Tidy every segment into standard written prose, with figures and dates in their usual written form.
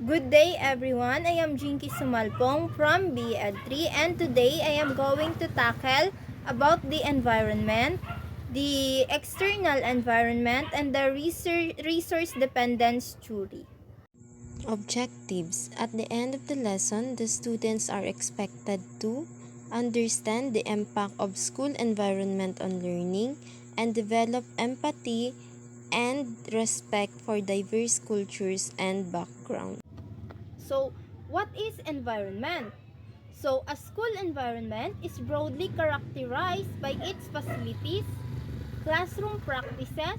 Good day everyone, I am Sumalpong from BEd 3 and today I am going to tackle about the environment, the external environment and the resource dependence theory. Objectives. At the end of the lesson, the students are expected to understand the impact of school environment on learning and develop empathy and respect for diverse cultures and backgrounds. So, what is environment? So, a school environment is broadly characterized by its facilities, classroom practices,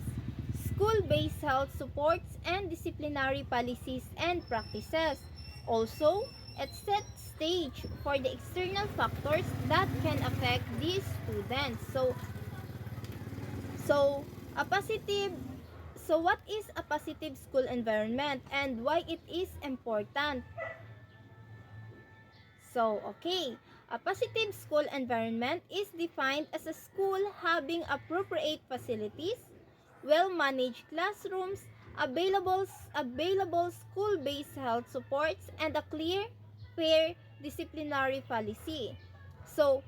school-based health supports, and disciplinary policies and practices. Also, it sets stage for the external factors that can affect these students. So a positive so what is a positive school environment and why it is important? Okay. A positive school environment is defined as a school having appropriate facilities, well-managed classrooms, available school-based health supports, and a clear, fair disciplinary policy. So,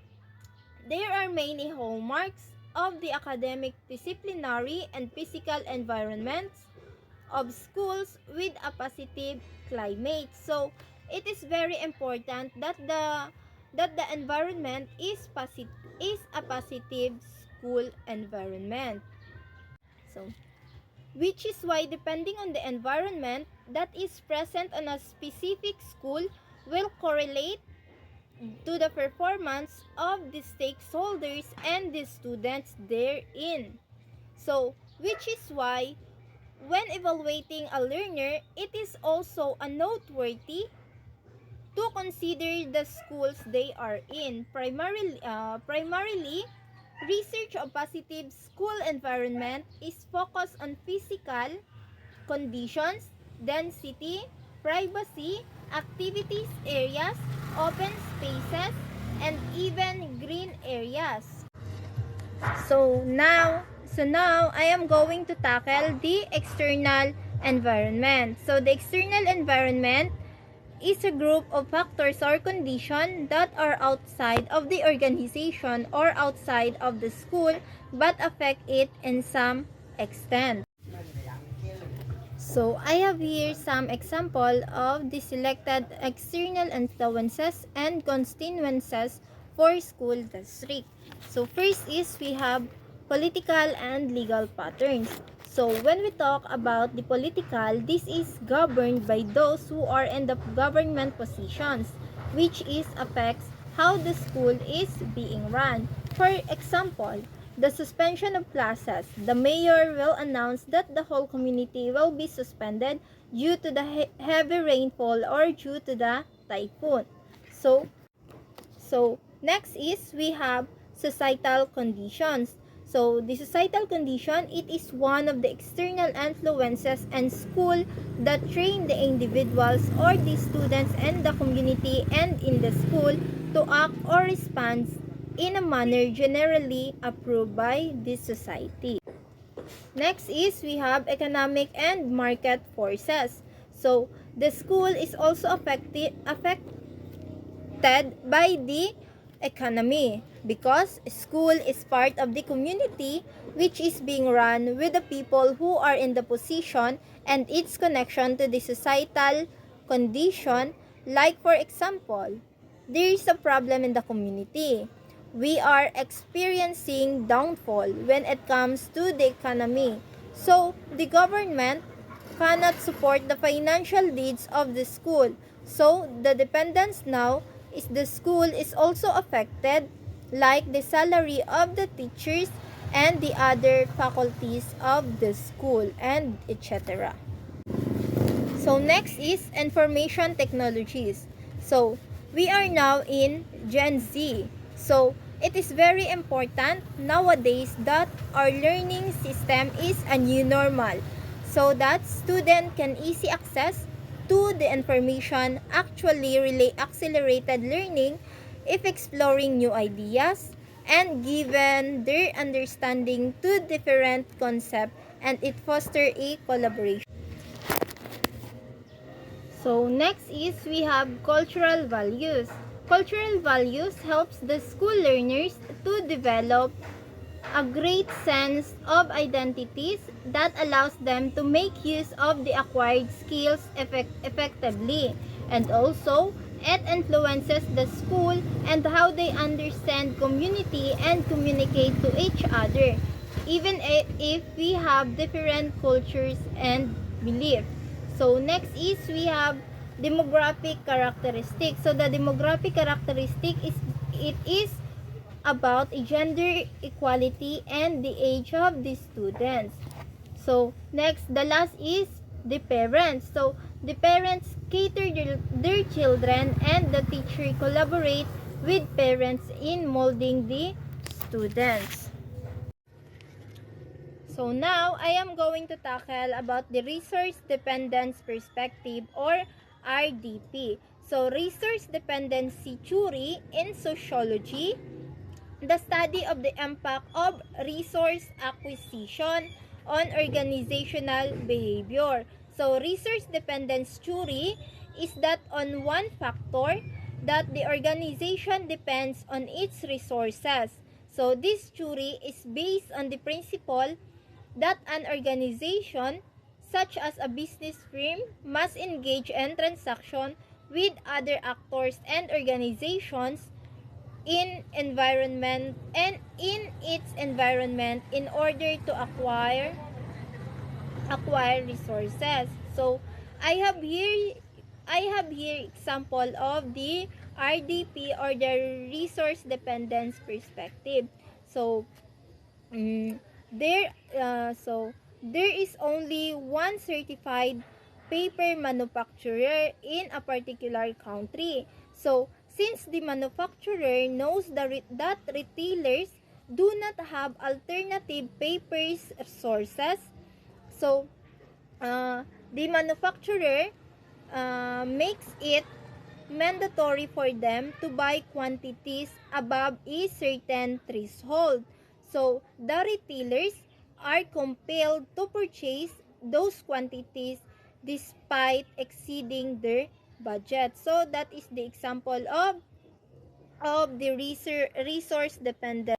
there are many hallmarks of the academic, disciplinary, and physical environments of schools with a positive climate. So it is very important that the environment is a positive school environment. So which is why depending on the environment that is present on a specific school will correlate to the performance of the stakeholders and the students therein. So, which is why when evaluating a learner, it is also a noteworthy to consider the schools they are in. Primarily, research of positive school environment is focused on physical conditions, density, privacy, activities areas, open spaces, and even green areas. So now I am going to tackle the external environment. So the external environment is a group of factors or conditions that are outside of the organization or outside of the school but affect it in some extent. So I have here some example of the selected external influences and constituencies for school district. So first is we have political and legal patterns. So when we talk about the political, this is governed by those who are in the government positions, which is affects how the school is being run. For example, the suspension of classes. The mayor will announce that the whole community will be suspended due to the heavy rainfall or due to the typhoon. So, so next is we have societal conditions. So the societal condition, it is one of the external influences and school that train the individuals or the students and the community and in the school to act or respond in a manner generally approved by this society. Next is we have economic and market forces. So the school is also affected by the economy because school is part of the community which is being run with the people who are in the position and its connection to the societal condition. Like for example, there is a problem in the community. We are experiencing downfall when it comes to the economy. So the government cannot support the financial needs of the school. So the dependence now is the school is also affected, like the salary of the teachers and the other faculties of the school and etc. So next is information technologies. So we are now in Gen Z. So it is very important nowadays that our learning system is a new normal so that student can easy access to the information, actually relay accelerated learning if exploring new ideas and given their understanding to different concept, and it foster a collaboration. So next is we have cultural values. Cultural values helps the school learners to develop a great sense of identities that allows them to make use of the acquired skills effectively, and also it influences the school and how they understand community and communicate to each other, even if we have different cultures and beliefs. So next is we have demographic characteristics. So the demographic characteristic is it is about gender equality and the age of the students. So next, the last is the parents. So the parents cater their children, and the teacher collaborate with parents in molding the students. So now I am going to tackle about the resource dependence perspective, or RDP. So resource dependency theory in sociology, the study of the impact of resource acquisition on organizational behavior. So, resource dependence theory is that on one factor that the organization depends on its resources. So, this theory is based on the principle that an organization, such as a business firm, must engage in transaction with other actors and organizations in environment and in its environment in order to acquire resources. So I have here example of the RDP, or the resource dependence perspective. So Mm, there is only one certified paper manufacturer in a particular country. So since the manufacturer knows that retailers do not have alternative paper sources, so the manufacturer makes it mandatory for them to buy quantities above a certain threshold. So, the retailers are compelled to purchase those quantities despite exceeding their budget. So, that is the example of the resource dependent.